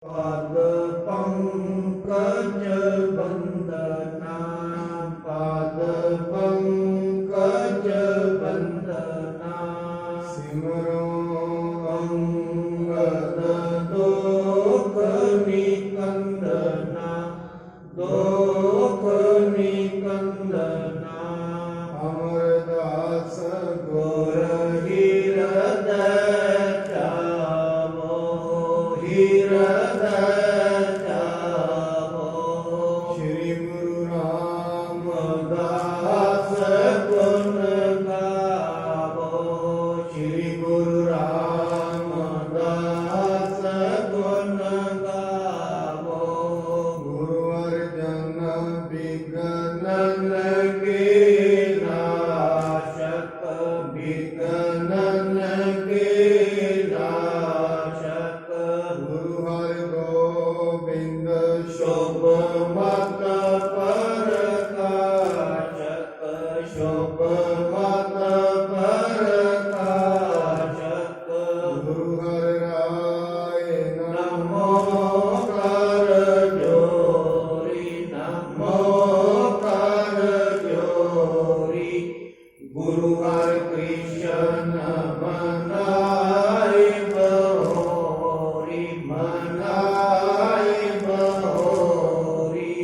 पद पंकज वंदना, पद पंकज वंदना। सिमरो अंगद दोख निकंदना, दोख निकंदना। अमरदास गुर हृदय चावो, हृदय चावो। श्री गुरु रामदास गुण गावो, श्री गुरु रामदास गुण गावो। गुरु अर्जन विघ्नन के नाशक, विघ्नन के नाशक। गुरु हर गोबिंद शुभ मत प्रकाशक, शुभ मत प्रकाशक। गुरु हर राय नमो कर जोरी, नमो कर जोरी। गुरु हर कृष्ण मनाए बहोरी, मनाए बहोरी।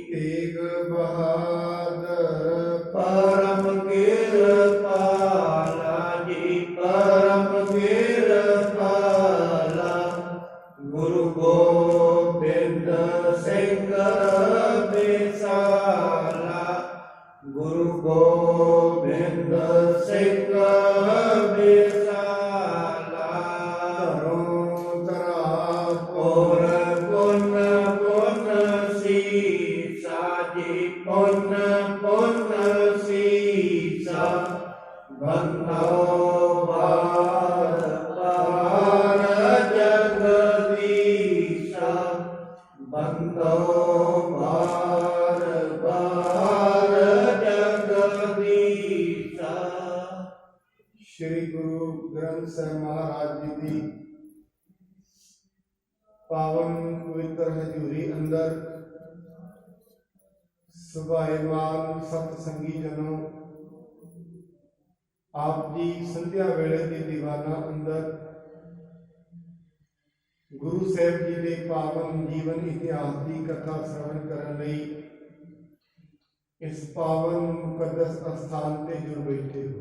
तेग बहादुर परम कृपाला जी, परम कृपाला। गुरु गोबिंद सिंह बिसाला, गुरु गोबिंद सिंह बिसाला। धरो धरा पुर पुन पुन सीसा जी, पुन पुन सीसा। बंधो बार बार जगदीशा, बंधो बार बार जगदीशा। श्री गुरु ग्रंथ साहिब महाराज जी की पावन पवित्र हजूरी अंदर सुभाएमान सतसंगी जनों, आप जी संध्या वेले के दीवाना अंदर गुरु साहिब जी के पावन जीवन इतिहास की कथा श्रवण करने लई इस पावन मुकद्दस स्थान ते जुड़ बैठे हो।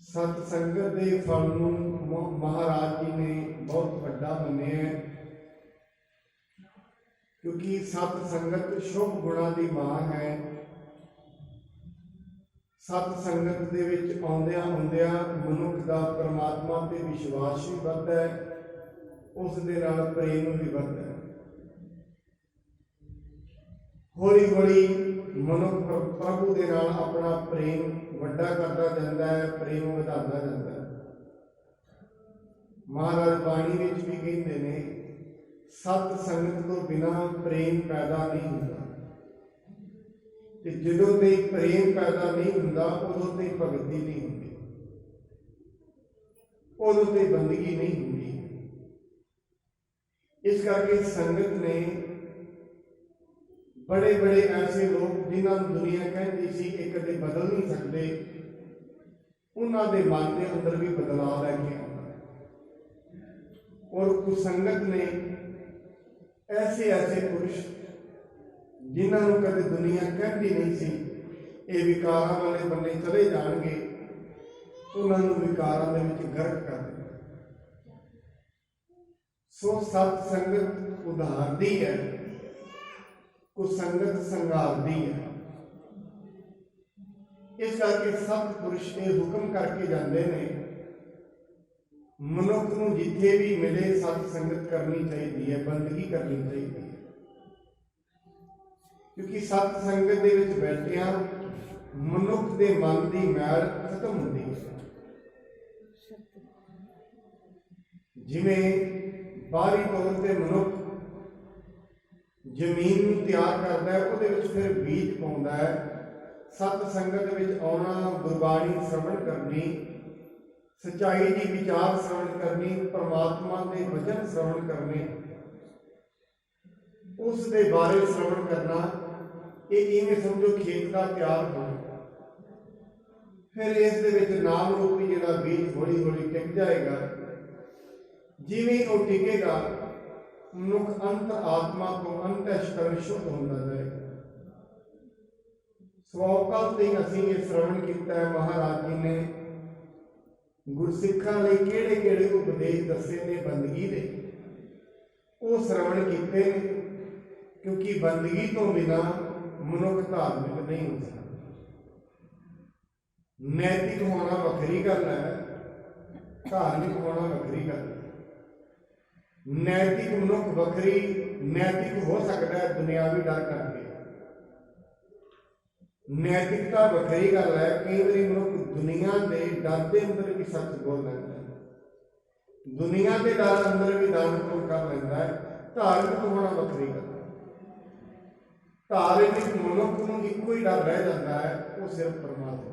सत संगत के फल नूं महाराज जी ने बहुत वड्डा मन्निया है, क्योंकि सत संगत शुभ गुणा की मां है। सत संगत दे विच आउंदियां आउंदियां मनुख दा परमात्मा ते विश्वास भी वधदा है, उस दे नाल प्रेम भी वधदा है। हौली हौली मनुख प्रभु दे नाल अपना प्रेम वड्डा करता जाता है, प्रेम वधाता जाता है। महाराज बाणी विच भी कहते ने, सत संगत तो बिना प्रेम पैदा नहीं होता, ते जदों तक प्रेम पैदा नहीं होता उदों तक भगती नहीं होती, उदों तक बंदगी नहीं होती। इस करके संगत ने बड़े बड़े ऐसे लोग जिन्होंने दुनिया कहती सी कि कदे बदल नहीं सकते, उन्होंने मन के अंदर भी बदलाव लैके आना। और कुसंगत ने ऐसे ऐसे पुरुष जिन्होंने कदे दुनिया कहती नहीं सी, ये विकारां वाले बन्ने चले जाएंगे, उन्होंने विकारां दे विच गर्क कर देना। सो सत संगत उधारदी है, कुसंगत संगारदी है। इस करके सतपुरुष ये हुक्म करके जाते हैं, मनुख नूं जिथे भी मिले सत संगत करनी चाहिए है, बंदगी करनी चाहिए है। क्योंकि सत संगत दे विच बैठिया मनुख दे मन की मैल खत्म होती है। जिवें बाहरी तौर पर मनुख जमीन तैयार करता है, उहदे विच फिर बीज पाउंदा है, सत संगत विच आउणा, गुरबाणी श्रवण करनी, सच्चाई की विचार श्रवण करनी, परमात्मा के वचन श्रवण करने, उस दे बारे श्रवण करना, ये इवें समझो खेत का तैयार होना। फिर इस दे विच नाम रूपी जिहड़ा बीज हौली हौली टिक जाएगा। जिवें वो टिकेगा मनुख अंत आत्मा को अंतःकरण शुद्ध होता जाएगा। स्वकल से असीं ये श्रवण किया है, महाराज जी ने गुरसिखां लई किहड़े किहड़े उपदेश दसे ने बंदगी दे, वो श्रवण किए ने, क्योंकि बंदगी तो बिना मनुख धार्मिक नहीं हो सकता। नैतिक होना वखरी गल है, धार्मिक होना वखरी गल है। नैतिक मनुख वखरी नैतिक हो सकता है दुनियावी डर करके, नैतिकता वखरी गल है। कई बार मनुख दुनिया के डर के अंदर भी सच बोल लेता है, दुनिया के डर अंदर भी दान पुण्य कर लेता है। धार्मिक होना वखरी गल है। धार्मिक मनुख को इको ही डर रह जाता है, वो सिर्फ परमात्मा,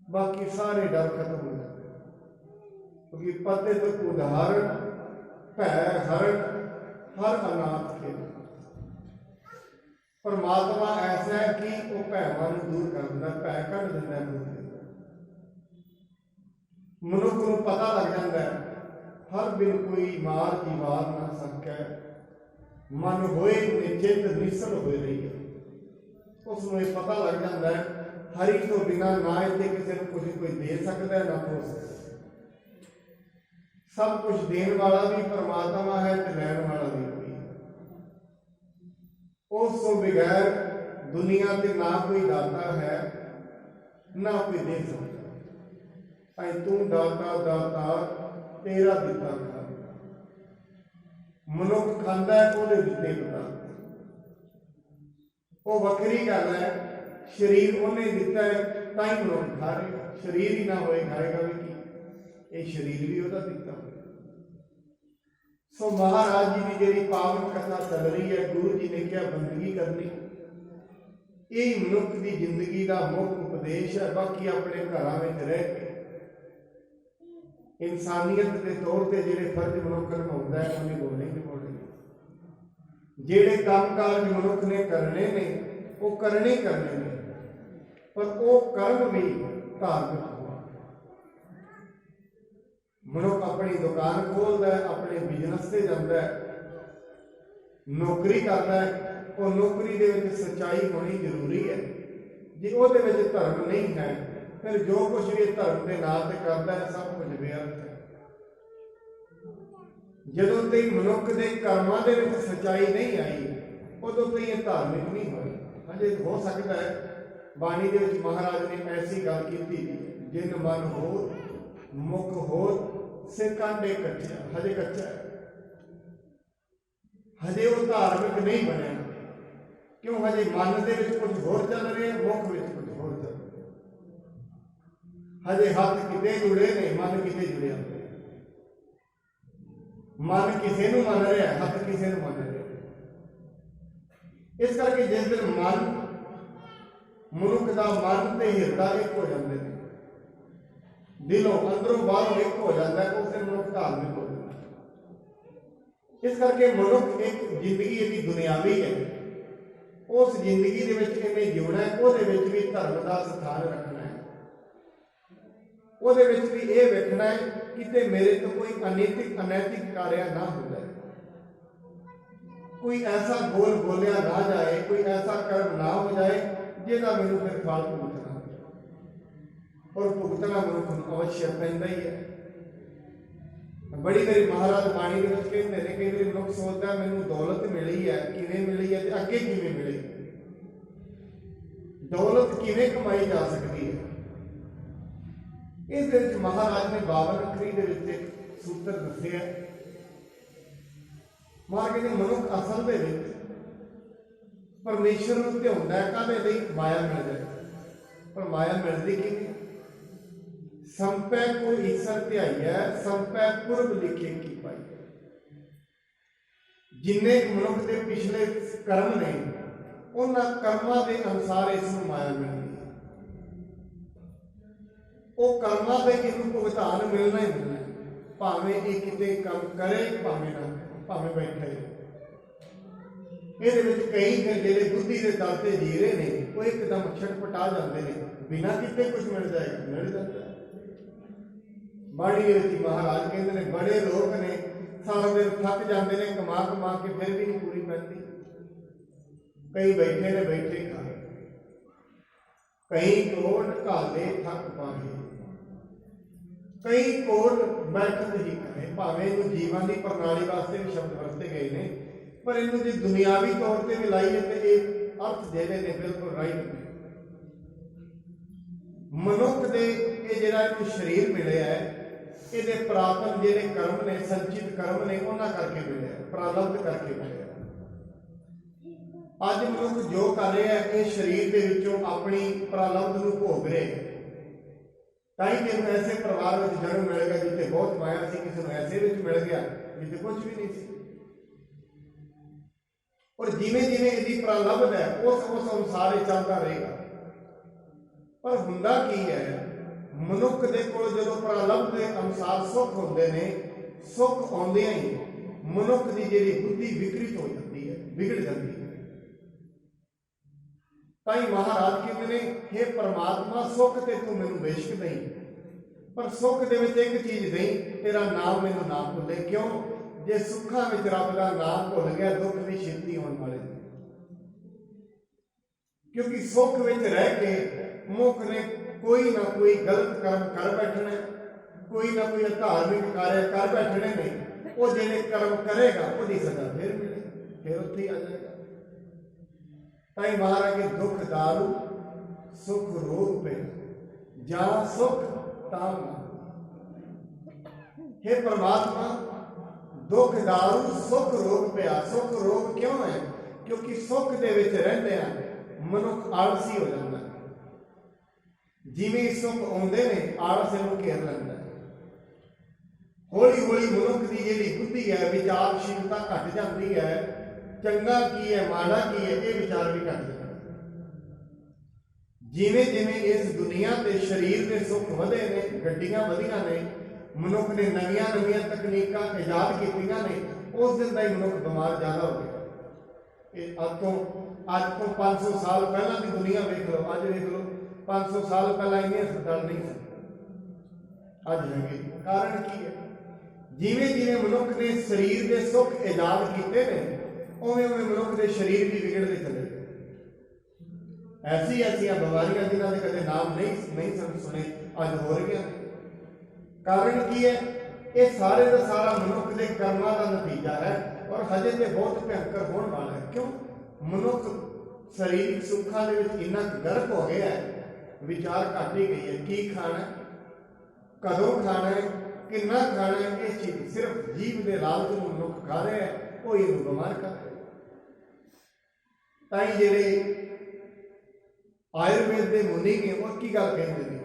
बाकी सारे डर खत्म हो जाते हैं। क्योंकि पतित उदाहरण भै हरण हर अनाथ के, परमात्मा ऐसा है कि वो भैवां नूं दूर कर दिंदा, भै कढ दिंदा है। मनुख को पता लग जाता है हर बिन कोई मार की वार ना सकै, मन होए निश्चित निसल हो रही है। उसमें यह पता लग जाता है हरि तो बिना ना इतने किसी को कुछ कोई दे सकता है ना हो सकता। सब कुछ देने वाला भी परमात्मा है तो लैण वाला भी कोई है। उस तो बगैर दुनिया से ना कोई दाता है ना कोई दे सकता। अं तू दाता दाता तेरा दिता खा, मनुख खांदा है वो दिते पता, वो वखरी गल है। शरीर उन्हें दिता है तां ही मनुख खा रहा, शरीर ही ना होए खाएगा भी की, ये शरीर भी वह दिता। सो महाराज जी की जी पावन कथा चल रही है, गुरु जी ने क्या बंदगी करनी, यही मनुख की जिंदगी का मुख्य उपदेश है। बाकी अपने घरों में रह के इंसानियत के तौर पर जो फर्ज मनुख निभाता है उन्हें वो नहीं निभाने, जेड़े काम काज मनुख ने करने ने वो करने करने ने, पर वो कर्म भी धार्मिक हो। मनुख अपनी दुकान खोलता है, अपने बिजनेस से जाता है, नौकरी करता है, और नौकरी के सच्चाई होनी जरूरी है। जे वो धर्म नहीं है फिर जो कुछ भी धर्म के नाम से करता है सब कुछ व्यर्थ है। जदों तक मनुख के कर्मां दे विच सच्चाई नहीं आई उदों तक ये धार्मिक नहीं होई। हजे हो सकता है बाणी दे विच महाराज ने ऐसी गल की, जिन मन हो मुख हो से कांडे कच्चा, हजे कच्चा है, हजे वो धार्मिक नहीं बने। क्यों? हजे मन दे विच कुछ होर चल रहा है, मुख विच कुछ होर चल रहा है। हजे हाथ किते जुड़े ने, मन किते जुड़े, मन किसी नूं मन रहा, हाथ किसी नूं मन रहा। इस करके जिस दिन मन मनुख का मन ते हिरदा एक हो जाते हैं, दिलों अंदरों बाहरों एक हो जाता है, उस दिन मनुख धार्मिक हो जाता है। इस करके मनुख एक जिंदगी यदि दुनियावी है, उस जिंदगी दे विच इन्हें जिउणा है, उहदे विच भी धर्म का स्थान रखना है, उहदे विच भी ये वेखना है कि मेरे तो कोई अनैतिक अनैतिक कार्य ना हो जाए, कोई ऐसा बोल बोलिया ना जाए, कोई ऐसा कर्म ना हो जाए जिहदा मैनूं फिर फल भुगतना, और भुगतना मनुख अवश्य पैंदा ही है। बड़ी बारी महाराज बाणी के कहते हैं, कई बार मनुख सोचता है मैनूं दौलत मिली है, किवें मिली है, अगे किवें मिली, दौलत किवें कमाई जा सकती है। इस महाराज ने 52 अखरी के एक सूत्र दसिया। महाराज कहते मनुख असल दे विच परमेश्वर नूं ध्याउंदा है काहदे लई? माया मिल जाए, पर माया मिलती किवें? संपै को ईसर ध्याइया संपै पुरब लिखे की पाई। जिन्ने मनुख के पिछले कर्म ने उन्होंने कर्मां के अनुसार इस माया मिलती है। वो कर्मां दे इनू भुगतान मिलना ही मिलना, भावें ये किते काम करे भावें ना करे, भावें बैठे। ਇਹਦੇ ਵਿੱਚ कई फिर ਜਿਹੜੇ बुद्धि के दल से जी रहे हैं वो एकदम छटपटा जाते हैं, बिना किते कुछ मिल जाएगा, मिल जाता है। बाड़ी ਦੇ ਵਿੱਚ महाराज कहते हैं बड़े लोग ने सारा दिन थक जाते हैं कमा कमा के, फिर भी नहीं पूरी पैती। कई बैठे ने बैठे खाए, कई कोट घाले थक पाए, कई कोट बैठक ही करे। भावें जीवन की प्रणाली वास्ते भी शब्द वरते गए हैं, पर इनू जो दुनियावी तौर पर भी लाइए तो ये अर्थ जेडे ने बिल्कुल राइट ने। मनुख के ये जिहड़ा इनू शरीर मिले है, ये पुरातन जिहड़े कर्म ने, संचित कर्म ने, उन्हां करके मिले, प्रारब्ध करके मिले। अज मनुख जो कर रहे हैं कि शरीर के विचों अपनी प्रारब्ध नूं भोग रहे हैं। ताई तेन ऐसे परिवार में जन्म मिल गया जिथे बहुत माया सी, किसी को ऐसे विच मिल गया जिथे कुछ भी नहीं सी। और जिमें जिमें इसकी प्रारब्ध है उस अनुसार ही चलता रहेगा। पर हुंदा की है, मनुख के कोल जो प्रारब्ध के अनुसार सुख होंदे ने, सुख आउंदियां ही मनुख की जिहड़ी बुद्धि विकृत हो जाती है, बिगड़ जाती है। ताई महाराज कहते ने, हे परमात्मा सुख ते तू मैनू बेशक दई, पर सुख दे विच एक चीज दई, तेरा नाम मैनू ना भुले। क्यों? जे सुखा में रब का नाम भुल गया दुख भी छेती होने वाले। क्योंकि सुख में रह के मुख ने कोई ना कोई गलत कर्म कर बैठने, कोई ना कोई धार्मिक कार्य कर बैठने ने, वो जिहड़े कर्म करेगा उसकी सजा फिर मिले, फिर उत्थे ही आ जाएगा। ताई महाराज के दुख दारू सुख रोग पे जा सुख ताम। हे परमात्मा दुख दारू सुख रोग पिया। सुख रोग क्यों है? क्योंकि सुख दे विच रहिंदे आ मनुख आलसी हो जाता है। जिवें सुख आउंदे ने आलस नूं घेर लैंदा है। हौली हौली मनुख की जिहड़ी बुद्धि है, विचारशीलता घट जाती है। चंगा की है माड़ा की है ये विचार भी घट जाता है। जिवें जिवें इस दुनिया के शरीर के सुख वधे ने, गड्डियां वधियां ने, मनुख ने नवीं नवीं तकनीकां ईजाद कीतियां ने, उस दिन का ही मनुख बीमार ज़्यादा हो गया। अज तो 500 साल पहला की दुनिया वेख लो, अज वेख लो 500 साल पहला इन्ने अस्पताल नहीं थे, अज है। कारण की है? जिवें जिवें मनुख ने शरीर के सुख ईजाद किए हैं, उवें उवें मनुख के शरीर भी बिगड़ते चले गए। ऐसी ऐसिया बीमारियां जिन्हों ने कदे नाम नहीं सुने अज हो रही हैं। कारण की है? ये सारे का सारा मनुख के कर्मां का नतीजा है, और हजे तो बहुत भयंकर होने वाला है। क्यों? मनुख शरीरिक सुखा के इन्ना गर्क हो गया है, विचार घट ही गई है। की खाना, कदों खाना है, कितना खाना है, ये चीज सिर्फ जीव के लालच में मनुख खा रहे हैं, वो इनू बीमार कर रहे। ताई जेडे आयुर्वेद के मुनि ने वो की गल कहते हैं,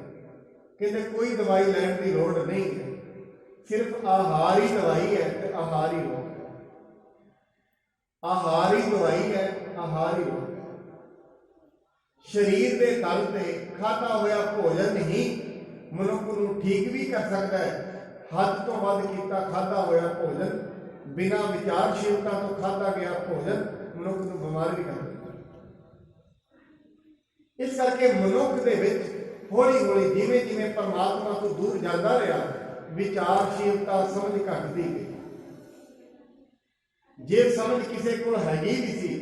कहते कोई दवाई लैण की लोड़ नहीं है, सिर्फ आहार ही दवाई है तो आहार ही रोग है। आहार ही दवाई है, आहार ही रोग है। शरीर के तल से खाता हुआ भोजन ही मनुख को ठीक भी कर सकता है। हद तो वध किया खाधा हुआ भोजन, बिना विचारशीलता तो खाता गया भोजन मनुख को बीमार भी कर सकता है। इस करके मनुख के विच हौली हौली जिमें जिमें परमात्मा तो दूर जाता रहा, विचारशीलता समझ घटती गई। जे समझ किसी को हैगी भी सी,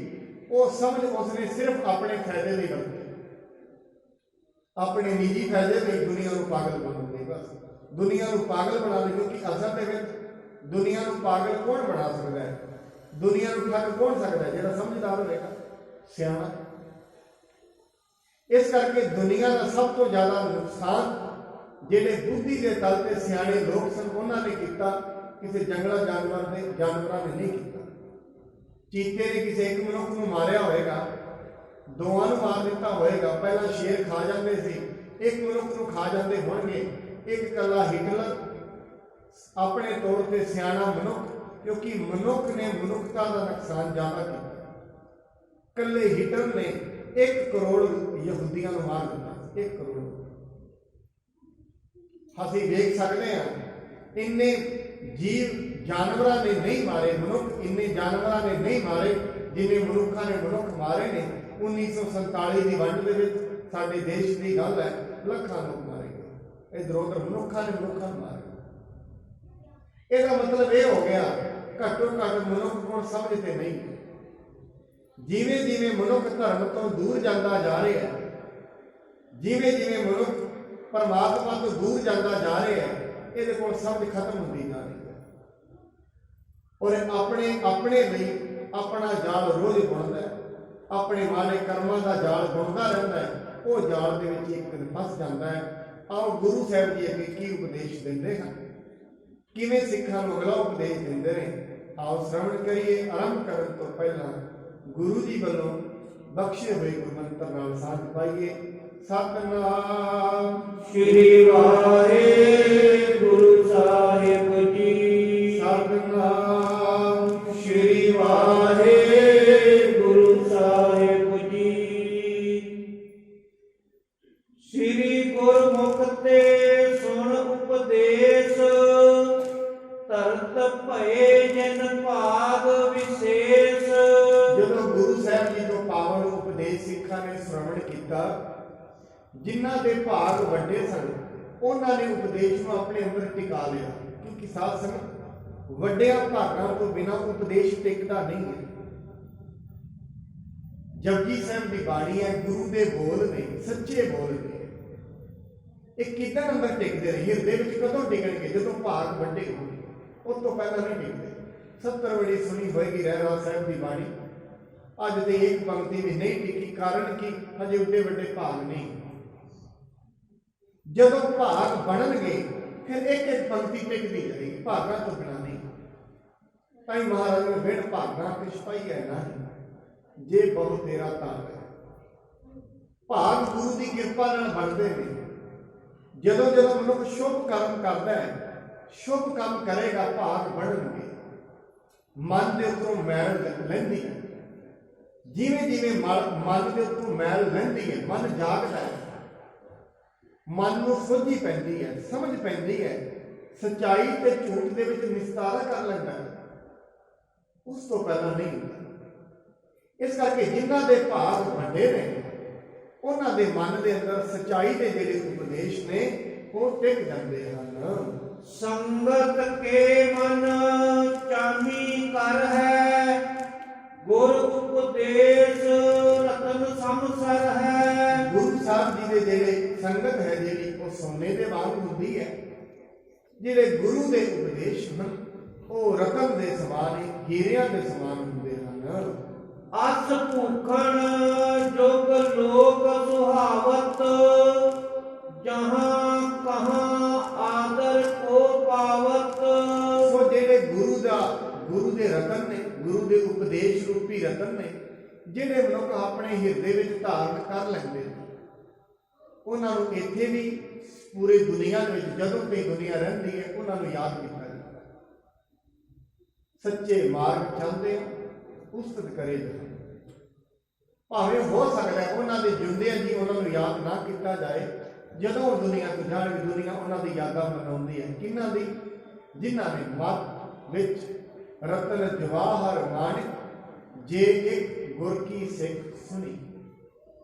वो समझ उसने सिर्फ अपने फायदे लिए वरती, अपने निजी फायदे लिए दुनिया को पागल बनाने। बस दुनिया को पागल बना ली, क्योंकि असल के दुनिया को पागल कौन बना सकता है? दुनिया को ठग कौन सकता है? जो समझदार होगा, सियाणा। इस करके दुनिया का सब तो ज्यादा नुकसान जिहड़े बुद्धि के तल पे सियाणे लोग सन उन्होंने किया, किसी जंगला जानवरों ने नहीं किया। चीते ने किसी एक मनुख को मारिया होएगा, दोवां नूं मार दिता होएगा। पहला शेर खा जाते सी, एक मनुख को खा जाते होणगे। एक कला हिटलर अपने तौर पर सियाणा मनुख, क्योंकि मनुख ने मनुखता का नुकसान ज्यादा किया। कले हिटलर ने 1 करोड़ यहूदियों को मार दिता, 1 करोड़। ਅਸੀਂ ਵੇਖ ਸਕਦੇ ਹਾਂ ਇੰਨੇ ਜੀਵ ਜਾਨਵਰਾਂ ਨੇ ਨਹੀਂ ਮਾਰੇ, ਮਨੁੱਖ ਇੰਨੇ ਜਾਨਵਰਾਂ ਨੇ ਨਹੀਂ ਮਾਰੇ ਜਿੰਨੇ ਮਨੁੱਖਾਂ ਨੇ ਮਨੁੱਖ ਮਾਰੇ ਨੇ। 1947 ਦੀ ਵੰਡ ਦੇ ਵਿੱਚ ਸਾਡੇ ਦੇਸ਼ ਦੀ ਗੱਲ ਹੈ, ਲੱਖਾਂ ਲੋਕ ਮਾਰੇ ਗਏ, ਇੱਧਰ ਉੱਧਰ ਮਨੁੱਖਾਂ ਨੇ ਮਨੁੱਖਾਂ ਨੂੰ ਮਾਰੇ। ਇਹਦਾ ਮਤਲਬ ਇਹ ਹੋ ਗਿਆ ਘੱਟੋ ਘੱਟ ਮਨੁੱਖ ਕੋਲ ਸਮਝ ਤੇ ਨਹੀਂ। ਜਿਵੇਂ ਜਿਵੇਂ ਮਨੁੱਖ ਧਰਮ ਤੋਂ ਦੂਰ ਜਾਂਦਾ ਜਾ ਰਿਹਾ ਹੈ, ਜਿਵੇਂ ਜਿਵੇਂ ਮਨੁੱਖ ਪਰਮਾਤਮਾ ਤੋਂ ਦੂਰ ਜਾਂਦਾ ਜਾ ਰਿਹਾ ਹੈ, ਇਹਦੇ ਕੋਲ ਸਮਝ ਖਤਮ ਹੁੰਦੀ ਜਾ ਰਹੀ ਹੈ। ਔਰ ਆਪਣੇ ਲਈ ਆਪਣਾ ਜਾਲ ਰੋਜ਼ ਬੁਣਦਾ ਹੈ, ਆਪਣੇ ਮਾੜੇ ਕਰਮਾਂ ਦਾ ਜਾਲ ਬੁਣਦਾ ਰਹਿੰਦਾ ਹੈ। ਉਹ ਜਾਲ ਦੇ ਵਿੱਚ ਇੱਕ ਦਿਨ ਫਸ ਜਾਂਦਾ ਹੈ। ਆਓ ਗੁਰੂ ਸਾਹਿਬ ਜੀ ਅੱਗੇ ਕੀ ਉਪਦੇਸ਼ ਦਿੰਦੇ ਹਨ, ਕਿਵੇਂ ਸਿੱਖਾਂ ਨੂੰ ਅਗਲਾ ਉਪਦੇਸ਼ ਦਿੰਦੇ ਨੇ, ਆਓ ਸ਼ਰਵਣ ਕਰੀਏ। ਆਰੰਭ ਕਰਨ ਤੋਂ ਪਹਿਲਾਂ ਗੁਰੂ ਜੀ ਵੱਲੋਂ ਬਖਸ਼ੇ ਹੋਏ ਗੁਰੂ ਮੰਤਰ ਨਾਲ ਸਾਂਝ ਪਾਈਏ। ਸਤਿਨਾਮ ਸ੍ਰੀ ਵਾਹਿਗੁਰੂ ਸਾਹਿਬ ਜੀ। ਸਤਿਨਾਮ ਸ੍ਰੀ ਵਾਹਿਗੁਰੂ ਸਾਹਿਬ ਜੀ। ਸ੍ਰੀ ਗੁਰਮੁਖ ਤੇ ਸੁਣ ਉਪਦੇਸ਼, ਤਰਤ ਭਏ ਜਨ ਭਾਗ ਵਿਸ਼ੇਸ਼। ਜਦੋਂ ਗੁਰੂ ਸਾਹਿਬ ਜੀ ਤੋਂ ਪਾਵਨ ਉਪਦੇਸ਼ ਸਿੱਖਾਂ ਨੇ ਸ਼੍ਰਵਣ ਕੀਤਾ, ਜਿਨ੍ਹਾਂ ਦੇ ਭਾਗ ਵੱਡੇ ਸਨ ਉਹਨਾਂ ਨੇ ਉਪਦੇਸ਼ ਨੂੰ ਆਪਣੇ ਅੰਦਰ ਟਿਕਾ ਲਿਆ, ਕਿਉਂਕਿ ਸਾਧ ਸੰਗਤ ਵੱਡਿਆਂ ਭਾਗਾਂ ਤੋਂ ਬਿਨਾਂ ਉਪਦੇਸ਼ ਟਿਕਦਾ ਨਹੀਂ ਹੈ। ਜਪਜੀ ਸਾਹਿਬ ਦੀ ਬਾਣੀ ਹੈ, ਗੁਰੂ ਦੇ ਬੋਲ ਨੇ, ਸੱਚੇ ਬੋਲ ਨੇ। ਇਹ ਕਿੱਦਾਂ ਅੰਦਰ ਟਿਕਦੇ ਰਹੇ, ਹਿਰਦੇ ਵਿੱਚ ਕਦੋਂ ਟਿਕਣਗੇ? ਜਦੋਂ ਭਾਗ ਵੱਡੇ ਹੋਣਗੇ, ਉਸ ਤੋਂ ਪਹਿਲਾਂ ਨਹੀਂ ਟਿਕਦੇ। 70 ਵੜੀ ਸੁਣੀ ਹੋਏਗੀ ਰਹਿਰਾਸ ਸਾਹਿਬ ਦੀ ਬਾਣੀ, ਅੱਜ ਤੇ ਇੱਕ ਪੰਕਤੀ ਵੀ ਨਹੀਂ ਟਿਕੀ। ਕਾਰਨ ਕੀ? ਹਜੇ ਉੱਡੇ ਵੱਡੇ ਭਾਗ ਨਹੀਂ। ਜਦੋਂ ਭਾਗ ਬਣਨਗੇ ਫਿਰ ਇੱਕ ਇੱਕ ਪੰਕਤੀ ਟਿਕਦੀ ਜਾਏਗੀ, ਭਾਗਾਂ ਤੋਂ ਬਿਨਾਂ ਨਹੀਂ। ਤਾਈ ਮਹਾਰਾਜ ਨੇ ਬਿਨ ਭਾਗਾਂ ਤੇ ਸਿਪਾਹੀ ਹੈ ਨਹੀਂ, ਜੇ ਬਹੁ ਤੇਰਾ ਤਾਂਗ ਹੈ। ਭਾਗ ਗੁਰੂ ਦੀ ਕਿਰਪਾ ਨਾਲ ਬਣਦੇ ਨੇ। ਜਦੋਂ ਜਦੋਂ ਮਨੁੱਖ ਸ਼ੁਭ ਕਰਮ ਕਰਦਾ ਹੈ, ਸ਼ੁਭ ਕੰਮ ਕਰੇਗਾ, ਭਾਗ ਬਣਨਗੇ। ਮਨ ਦੇ ਉੱਤੋਂ ਮੈਲ ਲੈਂਦੀ ਹੈ, ਜਿਵੇਂ ਜਿਵੇਂ ਮਨ ਦੇ ਉੱਤੋਂ ਮੈਲ ਲੈਂਦੀ ਹੈ, ਮਨ ਜਾਗਦਾ ਹੈ, ਮਨ ਨੂੰ ਸੋਝੀ ਪੈਂਦੀ ਹੈ, ਸਮਝ ਪੈਂਦੀ ਹੈ, ਸੱਚਾਈ ਤੇ ਝੂਠ ਦੇ ਵਿੱਚ ਨਿਸਤਾਰਾ ਕਰ ਲੈਂਦਾ ਹੈ। ਉਸ ਤੋਂ ਪਹਿਲਾਂ ਨਹੀਂ ਹੁੰਦਾ। ਇਸ ਕਰਕੇ ਜਿਨ੍ਹਾਂ ਦੇ ਭਾਗ ਵੱਡੇ ਨੇ ਉਹਨਾਂ ਦੇ ਮਨ ਦੇ ਅੰਦਰ ਸੱਚਾਈ ਦੇ ਜਿਹੜੇ ਉਪਦੇਸ਼ ਨੇ ਉਹ ਟਿਕ ਜਾਂਦੇ ਹਨ। ਸੰਗਤ ਕੇ ਮਨ ਚਾਮੀ ਕਰ ਹੈ, ਗੁਰ ਉਪਦੇਸ਼ ਰਤਨ ਸਮਸਰ ਹੈ। ਗੁਰੂ ਸਾਹਿਬ ਜੀ ਦੇ ਜਿਹੜੇ ਸੰਗਤ ਹੈ ਜਿਹੜੀ ਉਹ ਸੋਨੇ ਦੇ ਵਾਂਗ ਹੁੰਦੀ ਹੈ। ਜਿਹੜੇ ਗੁਰੂ ਦੇ ਉਪਦੇਸ਼ ਹਨ ਉਹ ਰਤਨ ਦੇ ਸਮਾਨ, ਹੀਰਿਆਂ ਦੇ ਸਮਾਨ ਹੁੰਦੇ ਹਨ। ਅਸ ਭੂਖਣ ਜੁਗ ਲੋਕ ਸੁਹਾਵਤ, ਜਹਾਂ ਕਹਾਂ ਆਦਰ ਕੋ ਪਾਵਤ। ਸੋ ਜਿਹੜੇ ਗੁਰੂ ਦੇ ਰਤਨ ਨੇ, ਗੁਰੂ ਦੇ ਉਪਦੇਸ਼ ਰੂਪੀ ਰਤਨ ਨੇ, ਜਿਹੜੇ ਮਨੁੱਖ ਆਪਣੇ ਹਿਰਦੇ ਵਿੱਚ ਧਾਰਨ ਕਰ ਲੈਂਦੇ ਨੇ, ਉਹਨਾਂ ਨੂੰ ਇੱਥੇ ਵੀ ਪੂਰੇ ਦੁਨੀਆ ਦੇ ਵਿੱਚ ਜਦੋਂ ਕੋਈ ਦੁਨੀਆ ਰਹਿੰਦੀ ਹੈ ਉਹਨਾਂ ਨੂੰ ਯਾਦ ਕੀਤਾ ਜਾਂਦਾ। ਸੱਚੇ ਮਾਰਗ ਚਾਹੁੰਦੇ ਉਸਤਤ ਕਰੇ ਜਾਓ। ਭਾਵੇਂ ਹੋ ਸਕਦਾ ਹੈ ਉਹਨਾਂ ਦੇ ਜਿਉਂਦਿਆਂ ਜੀ ਉਹਨਾਂ ਨੂੰ ਯਾਦ ਨਾ ਕੀਤਾ ਜਾਏ, ਜਦੋਂ ਉਹ ਦੁਨੀਆ ਤੋਂ ਜਾਣਗੇ ਦੁਨੀਆ ਉਹਨਾਂ ਦੀ ਯਾਦਾਂ ਮਨਾਉਂਦੀ ਹੈ। ਕਿਹਨਾਂ ਦੀ? ਜਿਨ੍ਹਾਂ ਨੇ ਮਤ ਵਿੱਚ ਰਤਨ ਜਵਾਹਰ ਮਾਣਿਕ, ਜੇ ਇੱਕ ਗੁਰ ਕੀ ਸਿੱਖ ਸੁਣੀ।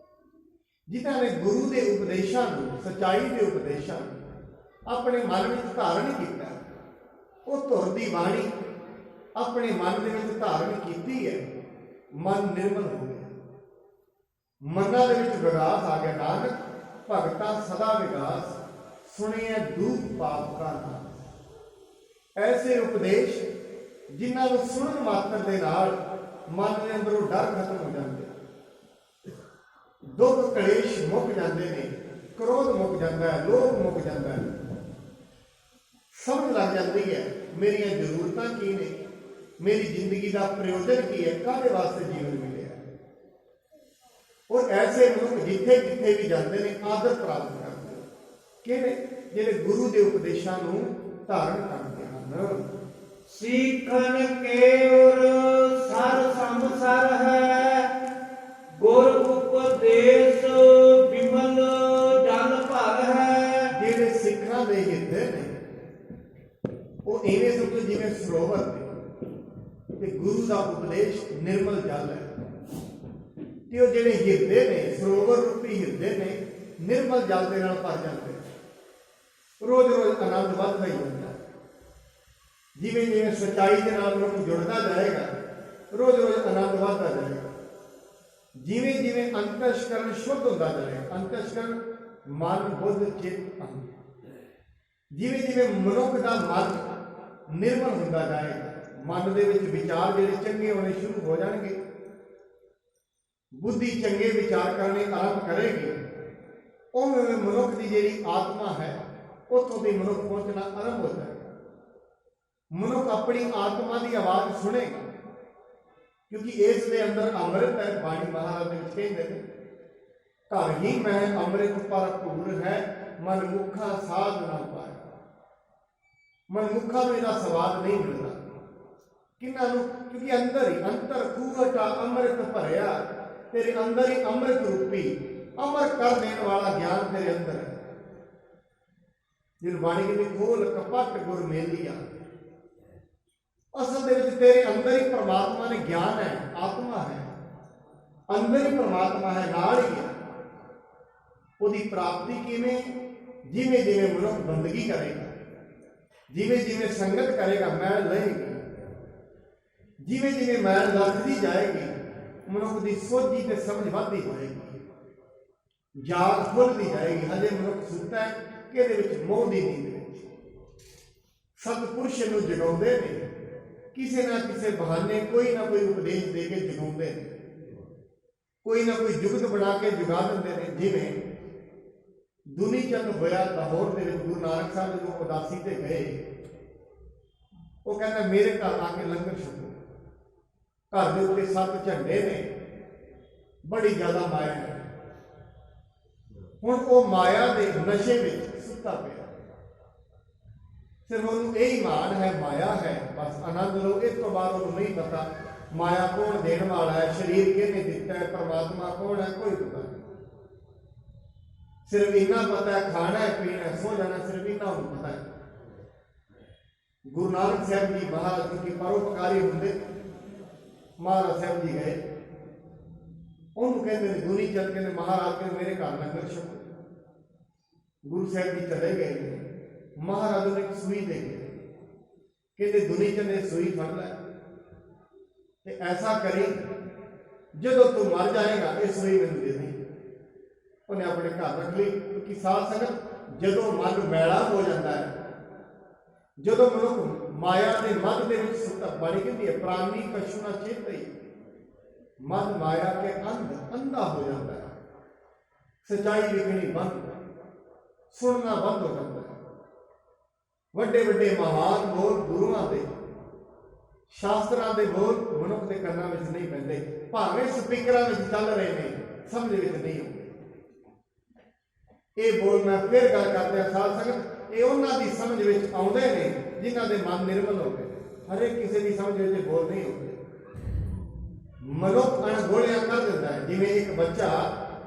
ਜਿਨ੍ਹਾਂ ਨੇ ਗੁਰੂ ਦੇ ਉਪਦੇਸ਼ਾਂ ਨੂੰ, ਸੱਚਾਈ ਦੇ ਉਪਦੇਸ਼ਾਂ ਨੂੰ ਆਪਣੇ ਮਨ ਵਿੱਚ ਧਾਰਨ ਕੀਤਾ, ਉਹ ਧੁਰ ਦੀ ਬਾਣੀ ਆਪਣੇ ਮਨ ਦੇ ਵਿੱਚ ਧਾਰਨ ਕੀਤੀ ਹੈ, ਮਨ ਨਿਰਮਲ ਹੋ ਗਿਆ, ਮਨਾਂ ਦੇ ਵਿੱਚ ਵਿਗਾਸ ਆ ਗਿਆ। ਨਾਨਕ ਭਗਤਾ ਸਦਾ ਵਿਗਾਸ, ਸੁਣਿਆ ਦੂਖ ਪਾਪ ਕਾ ਨਾਸ। ਐਸੇ ਉਪਦੇਸ਼ ਜਿਨ੍ਹਾਂ ਨੂੰ ਸੁਣਨ ਮਾਤਰ ਦੇ ਨਾਲ ਮਨ ਦੇ ਅੰਦਰੋਂ ਡਰ ਖਤਮ ਹੋ ਜਾਂਦਾ, ਦੁੱਖ ਕਲੇਸ਼ ਮੁੱਕ ਜਾਂਦੇ ਨੇ, ਕ੍ਰੋਧ ਮੁੱਕ ਜਾਂਦਾ ਹੈ, ਲੋਭ ਮੁੱਕ ਜਾਂਦਾ ਹੈ। ਸਮਝ ਲੱਗ ਜਾਂਦੀ ਹੈ ਮੇਰੀਆਂ ਜ਼ਰੂਰਤਾਂ ਕੀ ਨੇ, ਮੇਰੀ ਜ਼ਿੰਦਗੀ ਦਾ ਪ੍ਰਯੋਜਨ ਕੀ ਹੈ, ਕਾਹਦੇ ਵਾਸਤੇ ਜੀਵਨ ਮਿਲਿਆ। ਔਰ ਐਸੇ ਮਨੁੱਖ ਜਿੱਥੇ ਜਿੱਥੇ ਵੀ ਜਾਂਦੇ ਨੇ ਆਦਰ ਪ੍ਰਾਪਤ ਕਰਦੇ ਨੇ। ਕਿਹੜੇ? ਜਿਹੜੇ ਗੁਰੂ ਦੇ ਉਪਦੇਸ਼ਾਂ ਨੂੰ ਧਾਰਨ ਕਰਦੇ ਹਨ। ਸੀਖਨ ਕੇ ਔਰ ਸਰ ਸੰਸਰ ਹੈ, ਗੁਰ ਉਪਦੇਸ਼ ਬਿਮਲ ਜਲ ਭਰ ਹੈ। ਜਿਹੜੇ ਸਿੱਖਾਂ ਦੇ ਹਿਰਦੇ ਤੇ ਗੁਰੂ ਦਾ ਉਪਦੇਸ਼ ਨਿਰਮਲ ਜਲ ਹੈ। ਤੇ ਉਹ ਜਿਹੜੇ ਹਿਰਦੇ ਨੇ, ਸਰੋਵਰ ਰੂਪੀ ਹਿਰਦੇ ਨੇ, ਨਿਰਮਲ ਜਲ ਦੇ ਨਾਲ ਭਰ ਜਾਂਦੇ। ਰੋਜ਼ ਰੋਜ਼ ਆਨੰਦ ਵੱਧਦਾ ਹੀ ਜਾਂਦਾ। ਜਿਵੇਂ ਜਿਵੇਂ ਸੱਚਾਈ ਦੇ ਨਾਲ ਮਨੁੱਖ ਜੁੜਦਾ ਜਾਏਗਾ, ਰੋਜ਼ ਰੋਜ਼ ਆਨੰਦ ਵੱਧਦਾ ਜਾਏਗਾ। ਜਿਵੇਂ ਜਿਵੇਂ ਅੰਤਸ਼ਕਰਨ ਸ਼ੁੱਧ ਹੁੰਦਾ ਜਾਏਗਾ, ਅੰਤਸ਼ਕਰਨ ਮਨ, ਬੁੱਧ, ਚਿੱਤ, ਅਹੰ, ਜਿਵੇਂ ਜਿਵੇਂ ਮਨੁੱਖ ਦਾ ਮਨ ਨਿਰਮਲ ਹੁੰਦਾ ਜਾਏਗਾ, ਮਨ ਦੇ ਵਿੱਚ ਵਿਚਾਰ ਜਿਹੜੇ ਚੰਗੇ ਹੋਣੇ ਸ਼ੁਰੂ ਹੋ ਜਾਣਗੇ, ਬੁੱਧੀ ਚੰਗੇ ਵਿਚਾਰ ਕਰਨੇ ਆਰੰਭ ਕਰੇਗੀ, ਉਵੇਂ ਮਨੁੱਖ ਦੀ ਜਿਹੜੀ ਆਤਮਾ ਹੈ ਉੱਥੋਂ ਦੀ ਮਨੁੱਖ ਪਹੁੰਚਣਾ ਆਰੰਭ ਹੋ ਜਾਏਗਾ। ਮਨੁੱਖ ਆਪਣੀ ਆਤਮਾ ਦੀ ਆਵਾਜ਼ ਸੁਣੇਗਾ, ਕਿਉਂਕਿ ਇਸ ਦੇ ਅੰਦਰ ਅੰਮ੍ਰਿਤ ਹੈ। ਬਾਣੀ ਮਹਾਰਾਜ ਦੇ ਵਿੱਚ ਕਹਿੰਦੇ ਨੇ, ਘਰ ਹੀ ਮੈਂ ਅੰਮ੍ਰਿਤ ਭਰਪੂਰ ਹੈ, ਮਨਮੁਖਾ ਸਾਧ ਨਾ ਪਾਇਆ। ਮਨਮੁਖਾਂ ਨੂੰ ਇਹਦਾ ਸਵਾਦ ਨਹੀਂ ਮਿਲਦਾ। ਕਿਹਨਾਂ ਨੂੰ? ਕਿਉਂਕਿ ਅੰਦਰ ਹੀ, ਅੰਤਰ ਖੂਹਟਾ ਅੰਮ੍ਰਿਤ ਭਰਿਆ, ਤੇਰੇ ਅੰਦਰ ਹੀ ਅੰਮ੍ਰਿਤ ਰੂਪੀ ਅਮਰ ਕਰ ਦੇਣ ਵਾਲਾ ਗਿਆਨ ਤੇਰੇ ਅੰਦਰ ਹੈ। ਜਿਹਨੂੰ ਬਾਣੀ ਕਹਿੰਦੀ ਖੋਲ ਕਪਟ ਗੁਰ ਮੇਲੀਆ। ਅਸਲ ਦੇ ਵਿੱਚ ਤੇਰੇ ਅੰਦਰ ਹੀ ਪਰਮਾਤਮਾ ਨੇ ਗਿਆਨ ਹੈ, ਆਤਮਾ ਹੈ, ਅੰਦਰ ਹੀ ਪਰਮਾਤਮਾ ਹੈ, ਨਾਲ ਹੀ ਹੈ। ਉਹਦੀ ਪ੍ਰਾਪਤੀ ਕਿਵੇਂ? ਜਿਵੇਂ ਜਿਵੇਂ ਮਨੁੱਖ ਬੰਦਗੀ ਕਰੇਗਾ, ਜਿਵੇਂ ਜਿਵੇਂ ਸੰਗਤ ਕਰੇਗਾ, ਮੈਲ ਲਏਗੀ, ਜਿਵੇਂ ਜਿਵੇਂ ਮੈਲ ਲੱਥਦੀ ਜਾਏਗੀ, ਮਨੁੱਖ ਦੀ ਸੋਝੀ ਤੇ ਸਮਝ ਵੱਧਦੀ ਹੋਏਗੀ, ਜਾਗ ਖੁੱਲਦੀ ਜਾਏਗੀ। ਹਜੇ ਮਨੁੱਖ ਸੁੱਤਾ ਹੈ ਕਿ ਇਹਦੇ ਵਿੱਚ ਮੋਹ ਦੀ ਨੀਂਦ ਵਿੱਚ। ਸਤਿਪੁਰਸ਼ ਨੂੰ ਜਗਾਉਂਦੇ ਨੇ, ਕਿਸੇ ਨਾ ਕਿਸੇ ਬਹਾਨੇ ਕੋਈ ਨਾ ਕੋਈ ਉਪਦੇਸ਼ ਦੇ ਕੇ ਜਗਾਉਂਦੇ ਨੇ, ਕੋਈ ਨਾ ਕੋਈ ਜੁਗਤ ਬਣਾ ਕੇ ਜਗਾ ਦਿੰਦੇ ਨੇ। ਜਿਵੇਂ ਦੁਨੀ ਚੰਦ ਹੋਇਆ ਲਾਹੌਰ ਦੇ ਵਿੱਚ, ਗੁਰੂ ਨਾਨਕ ਸਾਹਿਬ ਜਦੋਂ ਉਦਾਸੀ ਤੇ ਗਏ, ਉਹ ਕਹਿੰਦਾ ਮੇਰੇ ਘਰ ਆ ਕੇ ਲੰਗਰ ਛਕੋ। ਘਰ ਦੇ ਉੱਤੇ 7 ਝੰਡੇ ਨੇ, ਬੜੀ ਜ਼ਿਆਦਾ ਮਾਇਆ ਹੈ। ਹੁਣ ਉਹ ਮਾਇਆ ਦੇ ਨਸ਼ੇ ਵਿੱਚ ਸੁੱਤਾ ਪਿਆ, ਸਿਰਫ ਉਹਨੂੰ ਇਹ ਹੀ ਮਾਣ ਹੈ ਮਾਇਆ ਹੈ, ਬਸ ਆਨੰਦ ਲਓ। ਇਸ ਤੋਂ ਬਾਅਦ ਉਹਨੂੰ ਨਹੀਂ ਪਤਾ ਮਾਇਆ ਕੌਣ ਦੇਣ ਵਾਲਾ ਹੈ, ਸਰੀਰ ਕਿਹਨੇ ਦਿੱਤਾ ਹੈ, ਪਰਮਾਤਮਾ ਕੌਣ ਹੈ, ਕੋਈ ਪਤਾ ਨਹੀਂ। ਸਿਰਫ ਇੰਨਾ ਪਤਾ ਹੈ ਖਾਣਾ ਹੈ, ਪੀਣਾ ਹੈ, ਸੋ ਜਾਣਾ, ਸਿਰਫ ਇੰਨਾ ਉਹਨੂੰ ਪਤਾ ਹੈ। ਗੁਰੂ ਨਾਨਕ ਸਾਹਿਬ ਜੀ ਮਹਾਰਾਜ ਜੀ ਪਰਉਪਕਾਰੀ ਹੁੰਦੇ, ਮਹਾਰਾਜ ਸਾਹਿਬ ਜੀ ਗਏ, ਉਹਨੂੰ ਕਹਿੰਦੇ ਨੇ ਦੁਨੀ ਚੰਦ, ਕਹਿੰਦੇ ਮਹਾਰਾਜ ਕਹਿੰਦੇ ਮੇਰੇ ਘਰ ਲੰਗਰ ਛਕੋ। ਗੁਰੂ ਸਾਹਿਬ ਜੀ ਚਲੇ ਗਏ, ਮਹਾਰਾਜ ਨੂੰ ਇੱਕ ਸੂਈ ਦੇ ਗਏ, ਕਹਿੰਦੇ ਦੁਨੀ ਚੰਦ ਇਹ ਸੂਈ ਫੜ ਲੈ ਤੇ ਐਸਾ ਕਰੀ, ਜਦੋਂ ਤੂੰ ਮਰ ਜਾਏਗਾ ਇਹ ਸੂਈ ਮੈਨੂੰ ਦੇ ਦੇ। ਉਹਨੇ ਆਪਣੇ ਘਰ ਰੱਖ ਲਈ। ਕਿਉਂਕਿ ਸਾਧ ਸੰਗਤ ਜਦੋਂ ਮਨ ਮੈਲਾ ਹੋ ਜਾਂਦਾ ਹੈ, ਜਦੋਂ ਮਨੁੱਖ ਮਾਇਆ ਦੇ ਮੱਧ ਦੇ ਵਿੱਚ ਸੁੱਤਾ, ਬਾਣੀ ਕਹਿੰਦੀ ਹੈ ਪ੍ਰਾਨੀ ਕਛੂ ਨਾ ਚੇਤਈ, ਮਨ ਮਾਇਆ ਕੇ ਅੰਧਾ ਹੋ ਜਾਂਦਾ ਹੈ। ਸੱਚਾਈ ਵਿਖਣੀ ਬੰਦ, ਸੁਣਨਾ ਬੰਦ ਹੋ ਜਾਂਦਾ ਹੈ। ਵੱਡੇ ਵੱਡੇ ਮਹਾਨ ਬੋਲ ਗੁਰੂਆਂ ਦੇ, ਸ਼ਾਸਤਰਾਂ ਦੇ ਬੋਲ ਮਨੁੱਖ ਦੇ ਕੰਨਾਂ ਵਿੱਚ ਨਹੀਂ ਪੈਂਦੇ, ਭਾਵੇਂ ਸਪੀਕਰਾਂ ਵਿੱਚ ਚੱਲ ਰਹੇ ਨੇ, ਸਮਝ ਵਿੱਚ ਨਹੀਂ ਆਉਂਦੇ। ਇਹ ਬੋਲ ਮੈਂ ਫਿਰ ਗੱਲ ਕਰਦੇ ਹਾਂ ਸਾਧ ਸੰਗਤ, ਇਹ ਉਹਨਾਂ ਦੀ ਸਮਝ ਵਿੱਚ ਆਉਂਦੇ ਨੇ ਜਿਨ੍ਹਾਂ ਦੇ ਮਨ ਨਿਰਮਲ ਹੋ ਗਏ। ਹਰੇਕ ਕਿਸੇ ਦੀ ਸਮਝ ਵਿੱਚ ਬੋਲ ਨਹੀਂ ਆਉਂਦੇ। ਮਨੁੱਖ ਅਣਗੋਲਿਆ ਕਰ ਦਿੰਦਾ ਹੈ, ਜਿਵੇਂ ਇੱਕ ਬੱਚਾ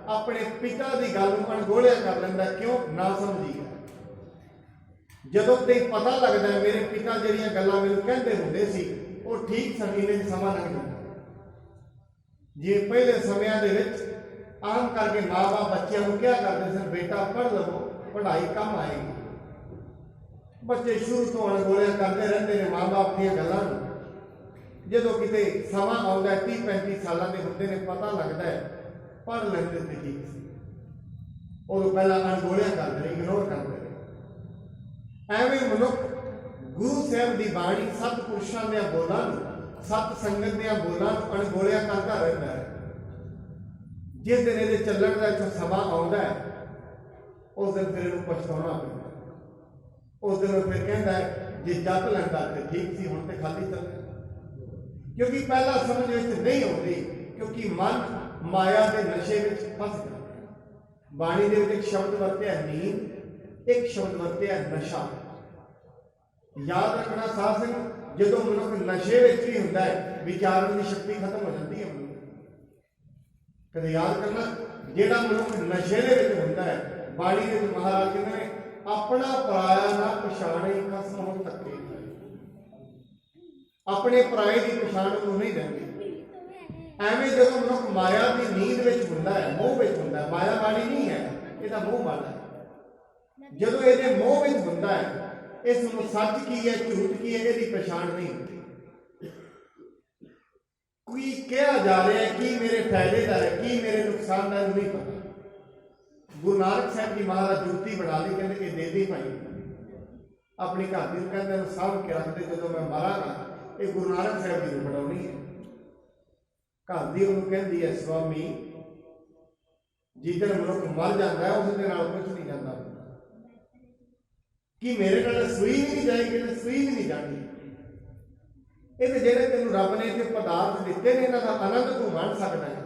ਆਪਣੇ ਪਿਤਾ ਦੀ ਗੱਲ ਨੂੰ ਅਣਗੋਲਿਆ ਕਰ ਲੈਂਦਾ। ਕਿਉਂ? ਨਾ ਸਮਝੀ ਹੈ। ਜਦੋਂ ਤੇ ਪਤਾ ਲੱਗਦਾ ਹੈ ਮੇਰੇ ਪਿਤਾ ਜਿਹੜੀਆਂ ਗੱਲਾਂ ਮੈਨੂੰ ਕਹਿੰਦੇ ਹੁੰਦੇ ਸੀ ਉਹ ਠੀਕ ਸਨ, ਇਹਨੇ ਸਮਾਂ ਲੰਘ ਜਾਂਦਾ। ਜੇ ਪਹਿਲੇ ਸਮਿਆਂ ਦੇ ਵਿੱਚ ਆਮ ਕਰਕੇ ਮਾਂ-ਬਾਪ ਬੱਚਿਆਂ ਨੂੰ ਕਿਹਾ ਕਰਦੇ ਸਨ ਬੇਟਾ ਪੜ੍ਹ ਲਵੋ, ਪੜ੍ਹਾਈ ਕੰਮ ਆਏਗੀ। ਬੱਚੇ ਸ਼ੁਰੂ ਤੋਂ ਅਣਗੋਲਿਆ ਕਰਦੇ ਰਹਿੰਦੇ ਨੇ ਮਾਂ-ਬਾਪ ਦੀਆਂ ਗੱਲਾਂ ਨੂੰ। ਜਦੋਂ ਕਿਤੇ ਸਮਾਂ ਆਉਂਦਾ 30-35 ਸਾਲਾਂ ਦੇ ਹੁੰਦੇ ਨੇ, ਪਤਾ ਲੱਗਦਾ ਹੈ ਪੜ੍ਹ ਲੈਂਦੇ ਤੇ ਠੀਕ ਸੀ, ਉਦੋਂ ਪਹਿਲਾਂ ਅਣਗੋਲਿਆ ਕਰਦੇ ਨੇ, ਇਗਨੋਰ ਕਰਦੇ ਨੇ। ਐਵੇਂ ਮਨੁੱਖ ਗੁਰੂ ਸਾਹਿਬ ਦੀ ਬਾਣੀ, ਸਤਿਪੁਰਸ਼ਾਂ ਦੀਆਂ ਬੋਲਾਂ ਨੂੰ, ਸਤ ਸੰਗਤ ਦੀਆਂ ਬੋਲਾਂ ਨੂੰ ਅਣਗੋਲਿਆ ਕਰਦਾ ਰਹਿੰਦਾ ਹੈ। ਜਿਸ ਦਿਨ ਇਹਦੇ ਚੱਲਣ ਦਾ ਜੋ ਸਮਾਂ ਆਉਂਦਾ ਹੈ, ਉਸ ਦਿਨ ਫਿਰ ਇਹਨੂੰ ਪਛਤਾਉਣਾ ਪੈਂਦਾ। ਉਸ ਦਿਨ ਫਿਰ ਕਹਿੰਦਾ ਹੈ ਜੇ ਜਪ ਲੈਂਦਾ ਤੇ ਠੀਕ ਸੀ, ਹੁਣ ਤੇ ਖਾਲੀ ਚੱਲ। ਕਿਉਂਕਿ ਪਹਿਲਾਂ ਸਮਝ ਵਿੱਚ ਨਹੀਂ ਆਉਂਦੀ, ਕਿਉਂਕਿ ਮਨ ਮਾਇਆ ਦੇ ਨਸ਼ੇ ਵਿੱਚ ਫਸ ਜਾਂਦਾ ਹੈ। ਬਾਣੀ ਦੇ ਵਿੱਚ ਇੱਕ ਸ਼ਬਦ ਵਰਤਿਆ ਨੀਂਦ, ਇੱਕ ਸ਼ਬਦ ਵਰਤਿਆ ਨਸ਼ਾ। ਯਾਦ ਰੱਖਣਾ ਸਾਧ ਸੰਗਤ, ਜਦੋਂ ਮਨੁੱਖ ਨਸ਼ੇ ਵਿੱਚ ਵੀ ਹੁੰਦਾ ਹੈ, ਵਿਚਾਰਨ ਦੀ ਸ਼ਕਤੀ ਖਤਮ ਹੋ ਜਾਂਦੀ ਹੈ। ਕਦੇ ਯਾਦ ਕਰਨਾ, ਜਿਹੜਾ ਮਨੁੱਖ ਨਸ਼ੇ ਦੇ ਵਿੱਚ ਹੁੰਦਾ ਹੈ, ਬਾਣੀ ਦੇ ਵਿੱਚ ਮਹਾਰਾਜ ਕਹਿੰਦੇ ਨੇ ਆਪਣਾ ਪਰਾਇਆ ਨਾ ਪਛਾਣੇ, ਖਸਮ ਹੋ ਤੱਕੇ। ਆਪਣੇ ਪਰਾਏ ਦੀ ਪਛਾਣ ਉਹਨੂੰ ਨਹੀਂ ਦਿੰਦੀ। ਐਵੇਂ ਜਦੋਂ ਮਨੁੱਖ ਮਾਇਆ ਦੀ ਨੀਂਦ ਵਿੱਚ ਹੁੰਦਾ ਹੈ, ਮੋਹ ਵਿੱਚ ਹੁੰਦਾ ਹੈ, ਮਾਇਆ ਵਾਲੀ ਨਹੀਂ ਹੈ, ਇਹਦਾ ਮੋਹ ਵਾਲਾ ਹੈ। ਜਦੋਂ ਇਹਦੇ ਮੋਹ ਵਿੱਚ ਹੁੰਦਾ ਹੈ, ਇਸ ਨੂੰ ਸੱਚ ਕੀ ਹੈ ਝੂਠ ਕੀ ਹੈ ਇਹਦੀ ਪਛਾਣ ਨਹੀਂ ਹੁੰਦੀ। ਕੋਈ ਕਿਹਾ ਜਾ ਰਿਹਾ ਹੈ ਕੀ ਮੇਰੇ ਫਾਇਦੇ ਦਾ ਹੈ ਕੀ ਮੇਰੇ ਨੁਕਸਾਨ ਦਾ ਨਹੀਂ ਪਤਾ। ਗੁਰੂ ਨਾਨਕ ਸਾਹਿਬ ਜੀ ਮਹਾਰਾਜ ਜੁੱਤੀ ਬਣਾ ਲਈ, ਕਹਿੰਦੇ ਇਹ ਦੇ ਦੇ ਭਾਈ, ਆਪਣੀ ਘਰ ਦੀ ਨੂੰ ਕਹਿੰਦੇ ਇਹਨੂੰ ਸਾਂਭ ਕੇ ਰੱਖਦੇ, ਜਦੋਂ ਮੈਂ ਮਰਾਂਗਾ ਇਹ ਗੁਰੂ ਨਾਨਕ ਸਾਹਿਬ ਜੀ ਨੂੰ ਬਣਾਉਣੀ ਹੈ। ਘਰ ਦੀ ਉਹਨੂੰ ਕਹਿੰਦੀ ਹੈ ਸਵਾਮੀ ਜਿੱਦਣ ਮਨੁੱਖ ਮਰ ਜਾਂਦਾ ਹੈ ਉਸ ਦੇ ਨਾਲ ਕੁਝ ਨਹੀਂ ਜਾਂਦਾ ਕਿ ਮੇਰੇ ਨਾਲ ਸੂਈ ਵੀ ਨਹੀਂ ਜਾਏਗੀ ਤੇ ਸੂਈ ਵੀ ਨਹੀਂ ਜਾਣੀ। ਇਹ ਤੇ ਜਿਹੜੇ ਤੈਨੂੰ ਰੱਬ ਨੇ ਇੱਥੇ ਪਦਾਰਥ ਦਿੱਤੇ ਨੇ ਇਹਨਾਂ ਦਾ ਆਨੰਦ ਤੂੰ ਮਾਣ ਸਕਦਾ ਹੈ।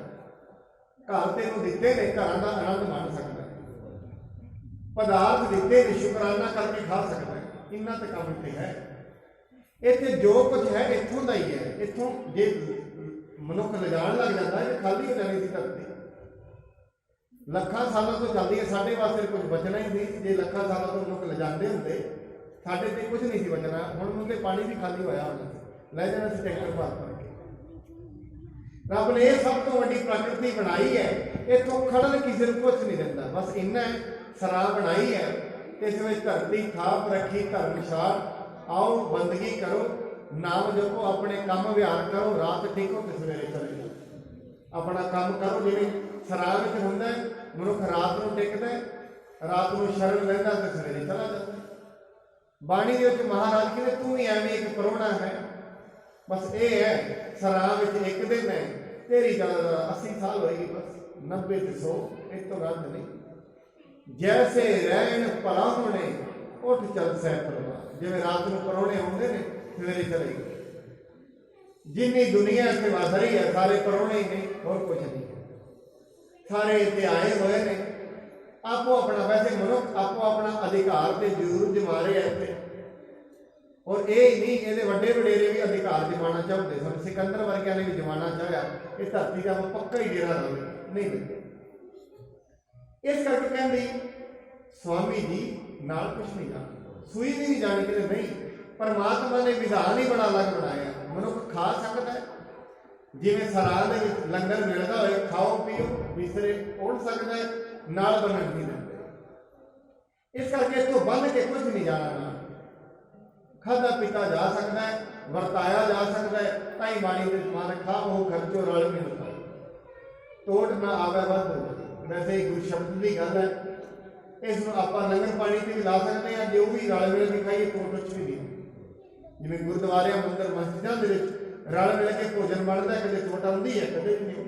ਘਰ ਤੈਨੂੰ ਦਿੱਤੇ ਨੇ, ਘਰਾਂ ਦਾ ਆਨੰਦ ਮਾਣ ਸਕਦਾ ਹੈ। ਪਦਾਰਥ ਦਿੱਤੇ ਨੇ, ਸ਼ੁਕਰਾਨਾ ਕਰਕੇ ਖਾ ਸਕਦਾ ਹੈ। ਇੰਨਾ ਤੇ ਕੰਮ ਇੱਥੇ ਹੈ। ਇੱਥੇ ਜੋ ਕੁਝ ਹੈ ਇੱਥੋਂ ਦਾ ਹੀ ਹੈ। ਇੱਥੋਂ ਜੇ ਮਨੁੱਖ ਲਿਜਾਣ ਲੱਗ ਜਾਂਦਾ ਹੈ ਖਾਲੀ ਹੋ ਜਾਣੀ ਸੀ ਧਰਤੀ। ਲੱਖਾਂ ਸਾਲਾਂ ਤੋਂ ਚੱਲਦੀ ਹੈ, ਸਾਡੇ ਵਾਸਤੇ ਕੁਝ ਬਚਣਾ ਹੀ ਨਹੀਂ। ਜੇ ਲੱਖਾਂ ਸਾਲਾਂ ਤੋਂ ਮਨੁੱਖ ਲਿਜਾਂਦੇ ਹੁੰਦੇ ਸਾਡੇ ਤੇ ਕੁਝ ਨਹੀਂ ਸੀ ਬਚਣਾ। ਹੁਣ ਉਹਦੇ ਪਾਣੀ ਵੀ ਖਾਲੀ ਹੋਇਆ ਹੋਣਾ, ਲੈ ਜਾਣਾ ਸੀ ਟੈਂਕਰ ਭਰ ਭਰ ਕੇ। ਰੱਬ ਨੇ ਇਹ ਸਭ ਤੋਂ ਵੱਡੀ ਪ੍ਰਕਿਰਤੀ ਬਣਾਈ ਹੈ, ਇੱਥੋਂ ਖੜਨ ਕਿਸੇ ਨੂੰ ਕੁਝ ਨਹੀਂ ਦਿੰਦਾ। ਬਸ ਇੰਨਾ ਹੈ, ਸਰਾਹ ਬਣਾਈ ਹੈ, ਇਸ ਵਿੱਚ ਧਰਤੀ ਥਾਪ ਰੱਖੀ ਧਰਮਸ਼ਾਲ। ਆਓ ਬੰਦਗੀ ਕਰੋ, ਨਾਮ ਜਪੋ, ਆਪਣੇ ਕੰਮ ਵਿਹਾਰ ਕਰੋ, ਰਾਤ ਠੀਕੋ ਤੇ ਸਵੇਰੇ ਚਲੇ ਜਾਓ। ਆਪਣਾ ਕੰਮ ਕਰੋ। ਜਿਵੇਂ ਸਰਾਹ ਵਿੱਚ ਹੁੰਦਾ ਹੈ, ਮਨੁੱਖ ਰਾਤ ਨੂੰ ਟਿਕਦਾ ਹੈ, ਰਾਤ ਨੂੰ ਸ਼ਰਨ ਲੈਂਦਾ ਤੇ ਸਵੇਰੇ ਚਲਾ ਜਾਂਦਾ। ਬਾਣੀ ਦੇ ਵਿੱਚ ਮਹਾਰਾਜ ਕਹਿੰਦੇ ਤੂੰ ਵੀ ਐਵੇਂ ਇੱਕ ਪ੍ਰਾਹੁਣਾ ਹੈ। ਬਸ ਇਹ ਹੈ ਸਰਾਹ ਵਿੱਚ ਇੱਕ ਦਿਨ ਹੈ, ਤੇਰੀ ਗੱਲ 80 ਸਾਲ ਹੋਏਗੀ, ਬਸ 90 ਤੇ 100, ਇਸ ਤੋਂ ਵੱਧ ਨਹੀਂ। ਜੈਸੇ ਰਹਿਣ ਭਲਾ ਹੋਣੇ ਉੱਠ ਚੱਲ ਸਹਿ ਪਰਵਾਹ। ਜਿਵੇਂ ਰਾਤ ਨੂੰ ਪ੍ਰਾਹੁਣੇ ਆਉਂਦੇ ਨੇ ਸਵੇਰੇ ਚਲੇ ਗਏ। ਜਿੰਨੀ ਦੁਨੀਆ ਇੱਥੇ ਵਸ ਰਹੀ ਹੈ ਸਾਰੇ ਪ੍ਰਾਹੁਣੇ ਹੀ ਨੇ, ਹੋਰ ਕੁਝ ਨਹੀਂ। ਸਾਰੇ ਇੱਥੇ ਆਏ ਹੋਏ ਨੇ, ਆਪੋ ਆਪਣਾ, ਵੈਸੇ ਮਨੁੱਖ ਆਪੋ ਆਪਣਾ ਅਧਿਕਾਰ ਤੇ ਜ਼ਰੂਰ ਜਮਾ ਰਿਹਾ ਇੱਥੇ। ਔਰ ਇਹ ਹੀ ਨਹੀਂ, ਇਹਦੇ ਵੱਡੇ ਵਡੇਰੇ ਵੀ ਅਧਿਕਾਰ ਜਮਾਉਣਾ ਚਾਹੁੰਦੇ ਸਨ। ਸਿਕੰਦਰ ਵਰਗਿਆਂ ਨੇ ਵੀ ਜਮਾਉਣਾ ਚਾਹਿਆ, ਇਹ ਧਰਤੀ ਦਾ ਪੱਕਾ ਹੀ ਡੇਰਾ ਰਹੇ, ਨਹੀਂ ਮਿਲਿਆ। ਇਸ ਕਰਕੇ ਕਹਿੰਦੀ ਸਵਾਮੀ ਜੀ ਨਾਲ ਕੁਛ ਨਹੀਂ ਜਾਣਾ, ਸੂਈ ਵੀ ਨਹੀਂ ਜਾਣੀ। ਕਿਤੇ ਨਹੀਂ, ਪਰਮਾਤਮਾ ਨੇ ਵਿਧਾਨ ਹੀ ਬੜਾ ਅਲੱਗ ਬਣਾਇਆ। ਮਨੁੱਖ ਖਾ ਸਕਦਾ ਹੈ, ਜਿਵੇਂ ਸਰਾਹ ਦੇ ਵਿੱਚ ਲੰਗਰ ਮਿਲਦਾ ਹੋਏ, ਖਾਓ ਪੀਓ, ਬਿਸਰੇ ਉੱਡ ਸਕਦਾ ਹੈ, ਨਾਲ ਬਣਨ ਨਹੀਂ ਦਿੰਦੇ। ਇਸ ਕਰਕੇ ਇੱਥੋਂ ਬੰਨ ਕੇ ਕੁਝ ਨਹੀਂ ਜਾਣਾ। ਨਾਲ ਖਾਧਾ ਪੀਤਾ ਜਾ ਸਕਦਾ ਹੈ, ਵਰਤਾਇਆ ਜਾ ਸਕਦਾ ਹੈ। ਤਾਈ ਬਾਣੀ ਦੇ ਮਨ ਖਾਓ ਖਰਚੋ ਰਲ ਮਿਲਦਾ, ਤੋੜ ਨਾ ਆਵੇ ਵੱਧ। ਵੈਸੇ ਹੀ ਗੁਰ ਸ਼ਬਦ ਦੀ ਗੱਲ ਹੈ, ਇਸ ਨੂੰ ਆਪਾਂ ਲੰਗਰ ਪਾਣੀ ਤੇ ਵੀ ਲਾ ਸਕਦੇ ਹਾਂ। ਜੇ ਉਹ ਵੀ ਰਲ ਮਿਲ ਕੇ ਖਾਈਏ ਤੋੜ ਕੁਛ ਵੀ ਨਹੀਂ। ਜਿਵੇਂ ਗੁਰਦੁਆਰਿਆਂ ਮੰਦਰ ਮਸਜਿਦਾਂ ਦੇ ਵਿੱਚ ਰਲ ਮਿਲ ਕੇ ਭੋਜਨ ਬਣਦਾ, ਕਦੇ ਤੋਟ ਆਉਂਦੀ ਹੈ, ਕਦੇ ਵੀ ਨਹੀਂ,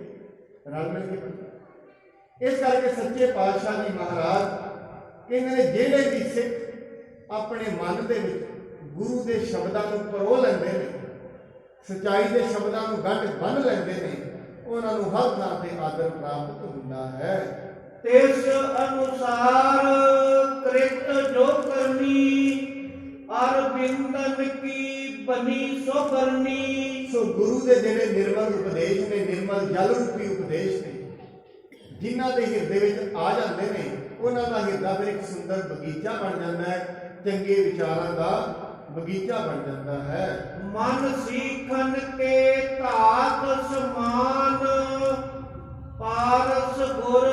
ਰਲ ਮਿਲ ਕੇ ਬਣਦਾ। ਇਸ ਕਰਕੇ ਸੱਚੇ ਪਾਤਸ਼ਾਹ ਜੀ ਮਹਾਰਾਜ ਕਹਿੰਦੇ ਨੇ ਜਿਹੜੇ ਵੀ ਸਿੱਖ ਆਪਣੇ ਮਨ ਦੇ ਵਿੱਚ ਗੁਰੂ ਦੇ ਸ਼ਬਦਾਂ ਨੂੰ ਪਰੋ ਲੈਂਦੇ ਨੇ, ਸੱਚਾਈ ਦੇ ਸ਼ਬਦਾਂ ਨੂੰ ਗੰਢ ਬੰਨ੍ਹ ਲੈਂਦੇ ਨੇ, ਉਹਨਾਂ ਨੂੰ ਹਰ ਥਾਂ ਤੇ ਆਦਰ ਪ੍ਰਾਪਤ ਹੁੰਦਾ ਹੈ। ਤਿਸ ਅਨੁਸਾਰ ਕ੍ਰਿਤ ਜੋ ਕਰਨੀ, ਅਰਬਿੰਦਨ ਕੀ ਬਨੀ ਸੋ ਕਰਨੀ। ਸੋ ਗੁਰੂ ਦੇ ਜਿਹੜੇ ਨਿਰਮਲ ਉਪਦੇਸ਼ ਨੇ, ਨਿਰਮਲ ਜਲ ਰੂਪੀ ਉਪਦੇਸ਼ ਨੇ, ਜਿਨ੍ਹਾਂ ਦੇ ਹਿਰਦੇ ਵਿੱਚ ਆ ਜਾਂਦੇ ਨੇ, ਉਹਨਾਂ ਦਾ ਹਿਰਦਾ ਫਿਰ ਇੱਕ ਸੁੰਦਰ ਬਗੀਚਾ ਬਣ ਜਾਂਦਾ ਹੈ, ਚੰਗੇ ਵਿਚਾਰਾਂ ਦਾ ਬਗੀਚਾ ਬਣ ਜਾਂਦਾ ਹੈ। ਮਨ ਸੀਖਨ ਕੇ ਧਾਤ ਸਮਾਨ, ਪਾਰਸ ਗੁਰ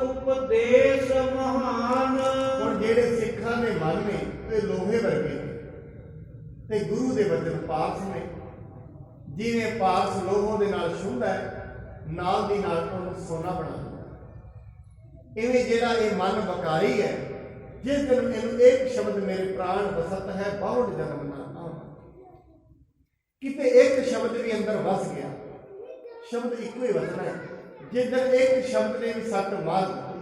ਉਪਦੇਸ਼ ਮਹਾਨ। ਹੁਣ ਜਿਹੜੇ ਸਿੱਖਾਂ ਦੇ ਮਨ ਨੇ ਤੇ ਲੋਹੇ ਵਰਗੇ ਨੇ, ਤੇ ਗੁਰੂ ਦੇ ਵਚਨ ਪਾਰਸ ਨੇ। ਜਿਵੇਂ ਪਾਰਸ ਲੋਹੋਂ ਦੇ ਨਾਲ ਛੂੰਹਦਾ ਹੈ, ਨਾਲ ਦੀ ਨਾਲ ਉਹਨੂੰ ਸੋਨਾ ਬਣਾ ਦਿੰਦਾ। ਇਵੇਂ ਜਿਹੜਾ ਇਹ ਮਨ ਬਕਾਰੀ ਹੈ, ਜਿਸ ਦਿਨ ਇਹਨੂੰ ਇੱਕ ਸ਼ਬਦ ਮੇਰੇ ਪ੍ਰਾਣ ਵਸਤ ਹੈ, 62 ਜਨਮ ਨਾ ਆਵਾਂ। ਕਿਤੇ ਇੱਕ ਸ਼ਬਦ ਵੀ ਅੰਦਰ ਵਸ ਗਿਆ, ਸ਼ਬਦ ਇੱਕੋ ਹੀ ਵਸਣਾ ਹੈ। ਜਿਸ ਦਿਨ ਇੱਕ ਸ਼ਬਦ ਨੇ ਵੀ ਸੱਟ ਮਾਰ ਦਿੱਤੀ,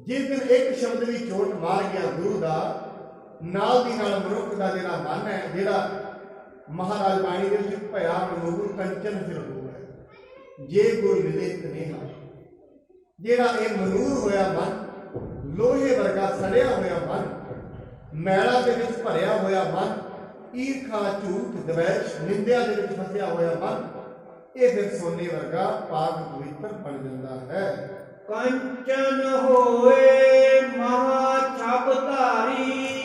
ਜਿਸ ਦਿਨ ਇੱਕ ਸ਼ਬਦ ਵੀ ਚੋਟ ਮਾਰ ਗਿਆ ਗੁਰੂ ਦਾ, ਨਾਲ ਦੀ ਨਾਲ ਮਨੁੱਖ ਦਾ ਜਿਹੜਾ ਮਨ ਹੈ, ਜਿਹੜਾ ਮਹਾਰਾਜ ਬਾਣੀ ਦੇ ਵਿੱਚ ਭਇਆ ਮਨੋਗੁਰ ਕੰਚਨ ਫਿਰ ਹੈ। ਜੇ ਗੁਰ ਮਿਲੇ ਤਨੇਹਾ, ਜਿਹੜਾ ਇਹ ਮਨੂਰ ਹੋਇਆ ਮਨ, ਲੋਹੇ ਵਰਗਾ ਸੜਿਆ ਹੋਇਆ ਮਨ, ਮੈਲਾ ਦੇ ਵਿੱਚ ਭਰਿਆ ਹੋਇਆ ਮਨ, ਈਰਖਾ ਝੂਠ ਦਵੈਸ਼ ਨਿੰਦਿਆ ਦੇ ਵਿੱਚ ਫਸਿਆ ਹੋਇਆ ਮਨ, ਇਹ ਫਿਰ ਸੋਨੇ ਵਰਗਾ ਪਾਕ ਪਵਿੱਤਰ ਬਣ ਜਾਂਦਾ ਹੈ। ਕੰਚਨ ਹੋਏ ਮਹਾ ਛਬ ਧਾਰੀ,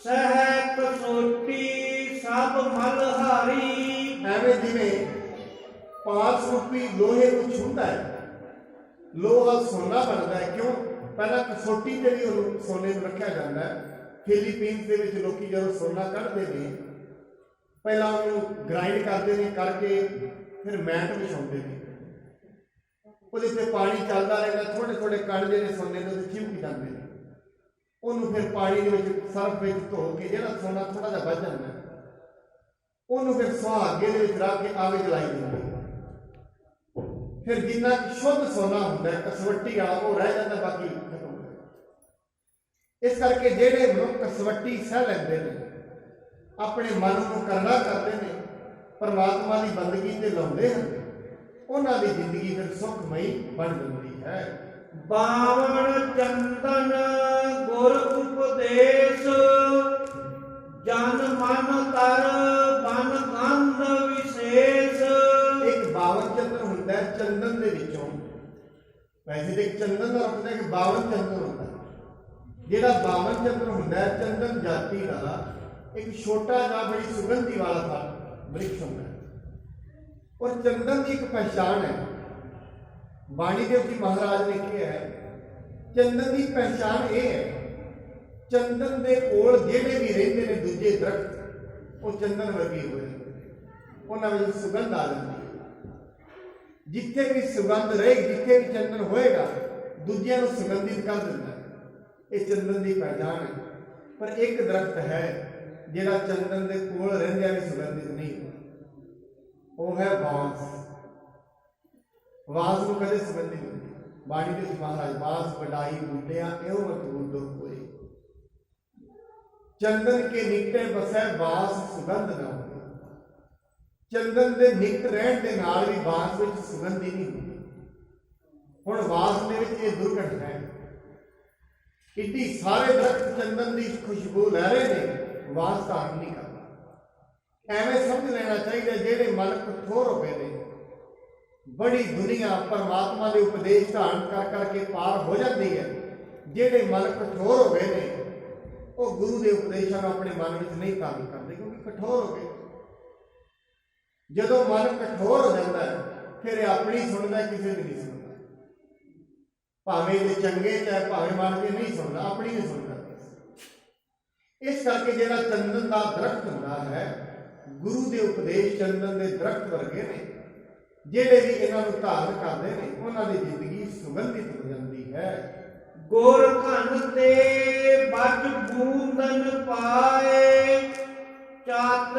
ਸਹਿ ਕਸੋਟੀ ਪ੍ਰਤਾਪ ਮਲਹਾਰੀ। ਐਵੇਂ ਜਿਵੇਂ ਪਾਸ ਰੂਪੀ ਲੋਹੇ ਨੂੰ ਛੂੰਹਦਾ ਹੈ, ਲੋਹਾ ਸੋਨਾ ਬਣਦਾ ਹੈ। ਕਿਉਂ? ਪਹਿਲਾਂ ਕਸੌਟੀ ਤੇ ਵੀ ਉਹਨੂੰ ਸੋਨੇ ਨੂੰ ਰੱਖਿਆ ਜਾਂਦਾ ਹੈ। ਫਿਲੀਪੀਨਸ ਦੇ ਵਿੱਚ ਲੋਕੀ ਜਦੋਂ ਸੋਨਾ ਕੱਢਦੇ ਨੇ, ਪਹਿਲਾਂ ਉਹਨੂੰ ਗ੍ਰਾਈਂਡ ਕਰਦੇ ਨੇ, ਕਰਕੇ ਫਿਰ ਮੈਟ ਵਿਛਾਉਂਦੇ ਨੇ, ਉਹਦੇ ਤੇ ਪਾਣੀ ਚੱਲਦਾ ਰਹਿੰਦਾ, ਥੋੜੇ ਥੋੜੇ ਕਣ ਜਿਹੜੇ ਸੋਨੇ ਦੇ ਉੱਤੇ ਚਿਪਕ ਜਾਂਦੇ ਨੇ, ਉਹਨੂੰ ਫਿਰ ਪਾਣੀ ਦੇ ਵਿੱਚ ਸਰਫ ਵਿੱਚ ਧੋ ਕੇ ਜਿਹੜਾ ਸੋਨਾ ਥੋੜਾ ਜਿਹਾ ਬਚ ਜਾਂਦਾ, ਉਹਨੂੰ ਫਿਰ ਸੁਹਾਗੇ ਦੇ ਵਿੱਚ ਰੱਖ ਕੇ ਆਵੇ ਜਲਾਈ ਦਿੰਦੇ। ਫਿਰ ਜਿੰਨਾ ਸ਼ੁੱਧ ਸੋਨਾ ਹੁੰਦਾ ਹੈ ਕਸਵੱਟੀ ਵਾਲਾ, ਉਹ ਰਹਿ ਜਾਂਦਾ, ਬਾਕੀ ਖਤਮ ਹੋ ਜਾਂਦਾ। ਇਸ ਕਰਕੇ ਜਿਹੜੇ ਮਨੁੱਖ ਕਸਵੱਟੀ ਸਹਿ ਲੈਂਦੇ ਨੇ, ਆਪਣੇ ਮਨ ਨੂੰ ਕਰੜਾ ਕਰਦੇ ਨੇ, ਪਰਮਾਤਮਾ ਦੀ ਬੰਦਗੀ ਤੇ ਲਾਉਂਦੇ ਹਨ, ਉਹਨਾਂ ਦੀ ਜ਼ਿੰਦਗੀ ਫਿਰ ਸੁਖਮਈ ਬਣ ਜਾਂਦੀ ਹੈ। ਬਾਵਨ ਚੰਦਨ ਗੁਰ ਉਪਦੇਸ਼, ਜਨ ਮਨ ਤਰ ਬਨ ਗੰਧ ਵਿਸ਼ੇਸ਼। ਇੱਕ 52 ਚੰਦਨ ਹੁੰਦਾ ਹੈ ਚੰਦਨ ਦੇ ਵਿੱਚੋਂ। ਵੈਸੇ ਤੇ ਇੱਕ ਚੰਦਨ ਦਾ ਹੁੰਦਾ ਕਿ 52 ਚੰਦਨ ਹੁੰਦਾ। ਜਿਹੜਾ 52 ਚੰਦਨ ਹੁੰਦਾ ਹੈ, ਚੰਦਨ ਜਾਤੀ ਦਾ ਇੱਕ ਛੋਟਾ ਜਿਹਾ ਬੜੀ ਸੁਗੰਧੀ ਵਾਲਾ ਫਲ ਬ੍ਰਿਕਸ਼ ਹੁੰਦਾ ਹੈ। ਔਰ ਚੰਦਨ ਦੀ ਇੱਕ ਪਹਿਚਾਣ ਹੈ। ਬਾਣੀ ਦੇ ਵਿੱਚ ਮਹਾਰਾਜ ਨੇ ਕਿਹਾ ਹੈ, ਚੰਦਨ ਦੀ ਪਹਿਚਾਣ ਇਹ ਹੈ, ਚੰਦਨ ਦੇ ਕੋਲ ਜਿਹੜੇ ਵੀ ਰਹਿੰਦੇ ਨੇ ਦੂਜੇ ਦਰਖਤ, ਉਹ ਚੰਦਨ ਵਰਗੇ ਹੋ ਜਾਂਦੇ ਨੇ, ਉਹਨਾਂ ਵਿੱਚ ਸੁਗੰਧ ਆ ਜਾਂਦੀ ਹੈ। ਜਿੱਥੇ ਵੀ ਸੁਗੰਧ ਰਹੇਗੀ, ਜਿੱਥੇ ਵੀ ਚੰਦਨ ਹੋਏਗਾ, ਦੂਜਿਆਂ ਨੂੰ ਸੁਗੰਧਿਤ ਕਰ ਦਿੰਦਾ ਹੈ। ਇਹ ਚੰਦਨ ਦੀ ਪਹਿਚਾਣ ਹੈ। ਪਰ ਇੱਕ ਦਰਖਤ ਹੈ ਜਿਹੜਾ ਚੰਦਨ ਦੇ ਕੋਲ ਰਹਿੰਦਿਆਂ ਵੀ ਸੁਗੰਧਿਤ ਨਹੀਂ ਹੁੰਦਾ, ਉਹ ਹੈ ਬਾਂਸ। ਬਾਂਸ ਨੂੰ ਕਦੇ ਸੁਗੰਧਿਤ ਨਹੀਂ ਹੁੰਦੀ। ਬਾਣੀ ਦੇ ਵਿੱਚ ਮਹਾਰਾਜ ਬਾਂਸ ਵਡਾਈ ਬੂਟਿਆਂ ਇਹੋ ਮਤਬੂਦ ਹੋਏ, ਚੰਦਨ ਕੇ ਨਿਕਟੇ ਬਸੈ ਬਾਂਸ ਸੁਗੰਧ ਨਾ ਹੋਵੇ। ਚੰਦਨ ਦੇ ਨਿਕਟ ਰਹਿਣ ਦੇ ਨਾਲ ਵੀ ਬਾਂਸ ਵਿੱਚ ਸੁਗੰਧੀ ਨਹੀਂ ਹੁੰਦੀ। ਹੁਣ ਬਾਂਸ ਦੇ ਵਿੱਚ ਇਹ ਦੁਰਗੰਧ ਹੈ। ਇੱਡੀ ਸਾਰੇ ਦਰਖਤ ਚੰਦਨ ਦੀ ਖੁਸ਼ਬੂ ਲੈ ਰਹੇ ਨੇ, ਬਾਂਸ ਧਾਰਨ ਨਹੀਂ ਕਰਦਾ। ਐਵੇਂ ਸਮਝ ਲੈਣਾ ਚਾਹੀਦਾ, ਜਿਹੜੇ ਮਨ ਕਠੋਰ ਹੋ ਗਏ ਨੇ, ਬੜੀ ਦੁਨੀਆ ਪਰਮਾਤਮਾ ਦੇ ਉਪਦੇਸ਼ ਧਾਰਨ ਕਰ ਕਰਕੇ ਪਾਰ ਹੋ ਜਾਂਦੀ ਹੈ। ਜਿਹੜੇ ਮਨ ਕਠੋਰ ਹੋ ਗਏ ਨੇ, ਉਹ ਗੁਰੂ ਦੇ ਉਪਦੇਸ਼ਾਂ ਨੂੰ ਆਪਣੇ ਮਨ ਵਿੱਚ ਨਹੀਂ ਧਾਰਨ ਕਰਦੇ, ਕਿਉਂਕਿ ਕਠੋਰ ਹੋ ਗਏ। ਜਦੋਂ ਮਨ ਕਠੋਰ ਹੋ ਜਾਂਦਾ ਹੈ, ਫਿਰ ਇਹ ਆਪਣੀ ਸੁਣਦਾ, ਕਿਸੇ ਦੀ ਨਹੀਂ ਸੁਣਦਾ। ਭਾਵੇਂ ਇਹ ਚੰਗੇ ਚਾਹੇ ਭਾਵੇਂ ਮਨ ਕੇ ਨਹੀਂ ਸੁਣਦਾ, ਆਪਣੀ ਨਹੀਂ ਸੁਣਦਾ। ਇਸ ਕਰਕੇ ਜਿਹੜਾ ਚੰਦਨ ਦਾ ਦਰਖਤ ਹੁੰਦਾ ਹੈ, ਗੁਰੂ ਦੇ ਉਪਦੇਸ਼ ਚੰਦਨ ਦੇ ਦਰਖਤ ਵਰਗੇ ਨੇ। ਜਿਹੜੇ ਵੀ ਇਹਨਾਂ ਨੂੰ ਧਾਰਨ ਕਰਦੇ ਨੇ, ਉਹਨਾਂ ਦੀ ਜ਼ਿੰਦਗੀ ਸੁਗੰਧਿਤ ਹੋ ਜਾਂਦੀ ਹੈ। ਗੁਰ ਘਨ ਤੇ ਬਚ ਬੂੰਦਨ ਪਾਏ, ਚਾਤ